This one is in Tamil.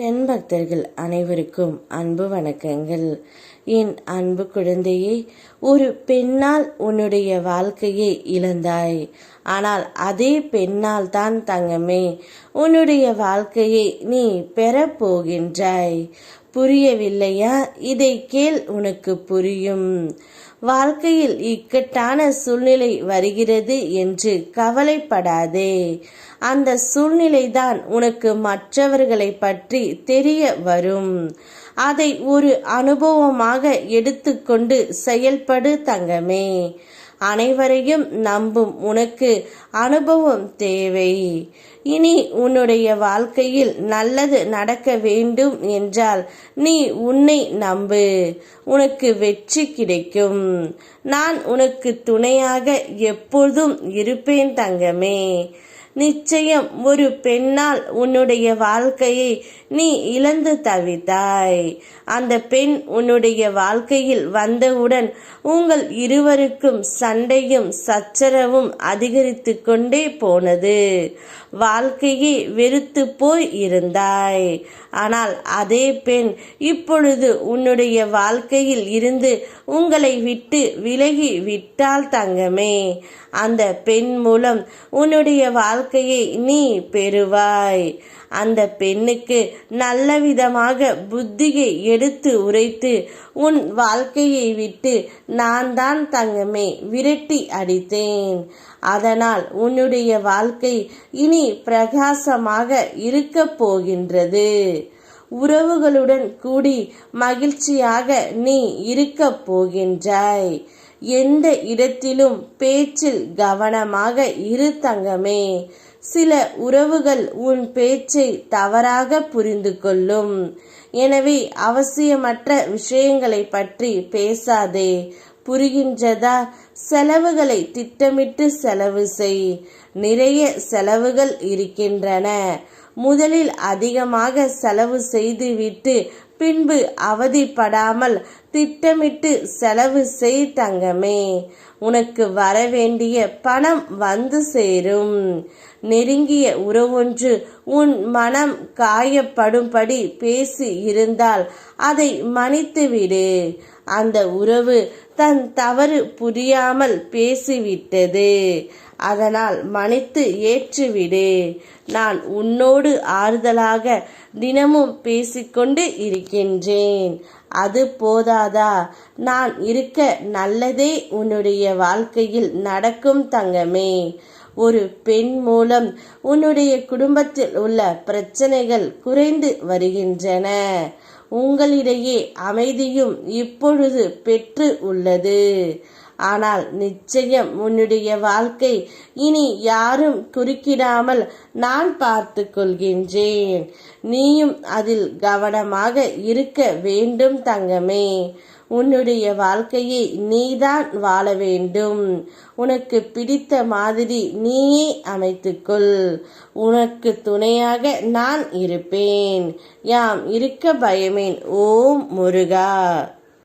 என் பக்தர்கள் அனைவருக்கும் அன்பு வணக்கங்கள். என் அன்பு குழந்தையே, ஒரு பெண்ணால் உன்னுடைய வாழ்க்கையை இழந்தாய். ஆனால் அதே பெண்ணால் தான் தங்கமே உன்னுடைய வாழ்க்கையை நீ பெறப்போகின்றாய். புரியவில்லையா? இதை கேள், உனக்கு புரியும். வாழ்க்கையில் இக்கட்டான சூழ்நிலை வருகிறது என்று கவலைப்படாதே. அந்த சூழ்நிலைதான் உனக்கு மற்றவர்களை பற்றி தெரிய வரும். அதை ஒரு அனுபவமாக எடுத்துக்கொண்டு செயல்படு தங்கமே. அனைவரையும் நம்பும் உனக்கு அனுபவம் தேவை. இனி உன்னுடைய வாழ்க்கையில் நல்லது நடக்க வேண்டும் என்றால் நீ உன்னை நம்பு, உனக்கு வெற்றி கிடைக்கும். நான் உனக்கு துணையாக எப்பொழுதும் இருப்பேன் தங்கமே. நிச்சயம் ஒரு பெண்ணால் உன்னுடைய வாழ்க்கையை நீ இழந்து தவித்தாய். அந்த பெண் உன்னுடைய வாழ்க்கையில் வந்தவுடன் உங்கள் இருவருக்கும் சண்டையும் சச்சரவும் அதிகரித்து கொண்டே போனது. வாழ்க்கையை வெறுத்து போய் இருந்தாய். ஆனால் அதே பெண் இப்பொழுது உன்னுடைய வாழ்க்கையில் இருந்து உங்களை விட்டு விலகி விட்டால் தங்கமே. அந்த பெண் மூலம் உன்னுடைய வாழ்க்கையை நீ பெறுவாய். அந்த பெண்ணுக்கு நல்ல விதமாக புத்தியை எடுத்து உரைத்து உன் வாழ்க்கையை விட்டு நான் தான் தங்கமே விரட்டி அடித்தேன். அதனால் உன்னுடைய வாழ்க்கை இனி பிரகாசமாக இருக்க போகின்றது. உறவுகளுடன் கூடி மகிழ்ச்சியாக நீ இருக்க போகின்றாய். எந்த இடத்திலும் பேச்சில் கவனமாக இரு தங்கமே. சில உறவுகள் உன் பேச்சை தவறாக புரிந்து கொள்ளும். எனவே அவசியமற்ற விஷயங்களை பற்றி பேசாதே. புரிகின்றதா? செலவுகளை திட்டமிட்டு செலவு செய். நிறைய செலவுகள் இருக்கின்றன. முதலில் அதிகமாக செலவு செய்துவிட்டு பின்பு அவதிப்படாமல் திட்டமிட்டு செலவு செய் தங்கமே. உனக்கு வரவேண்டிய பணம் வந்து சேரும். நெருங்கிய உறவொன்று உன் மனம் காயப்படும்படி பேசி இருந்தால் அதை மன்னித்துவிடு. அந்த உறவு தன் தவறு புரியாமல் பேசிவிட்டது. அதனால் மன்னித்து ஏற்றுவிடு. நான் உன்னோடு ஆறுதலாக தினமும் பேசிக்கொண்டு இருக்கின்றேன். அது போதாதா? நான் இருக்க நல்லதே உன்னுடைய வாழ்க்கையில் நடக்கும் தங்கமே. ஒரு பெண் மூலம் உன்னுடைய குடும்பத்தில் உள்ள பிரச்சனைகள் குறைந்து வருகின்றன. உங்களிடையே அமைதியும் இப்பொழுது பெற்று உள்ளது. ஆனால் நிச்சயம் உன்னுடைய வாழ்க்கை இனி யாரும் குறுக்கிடாமல் நான் பார்த்து கொள்கின்றேன். நீயும் அதில் கவனமாக இருக்க வேண்டும் தங்கமே. உன்னுடைய வாழ்க்கையை நீதான் வாழ வேண்டும். உனக்கு பிடித்த மாதிரி நீயே அமைத்துக்கொள். உனக்கு துணையாக நான் இருப்பேன். யாம் இருக்க பயமேன். ஓம் முருகா.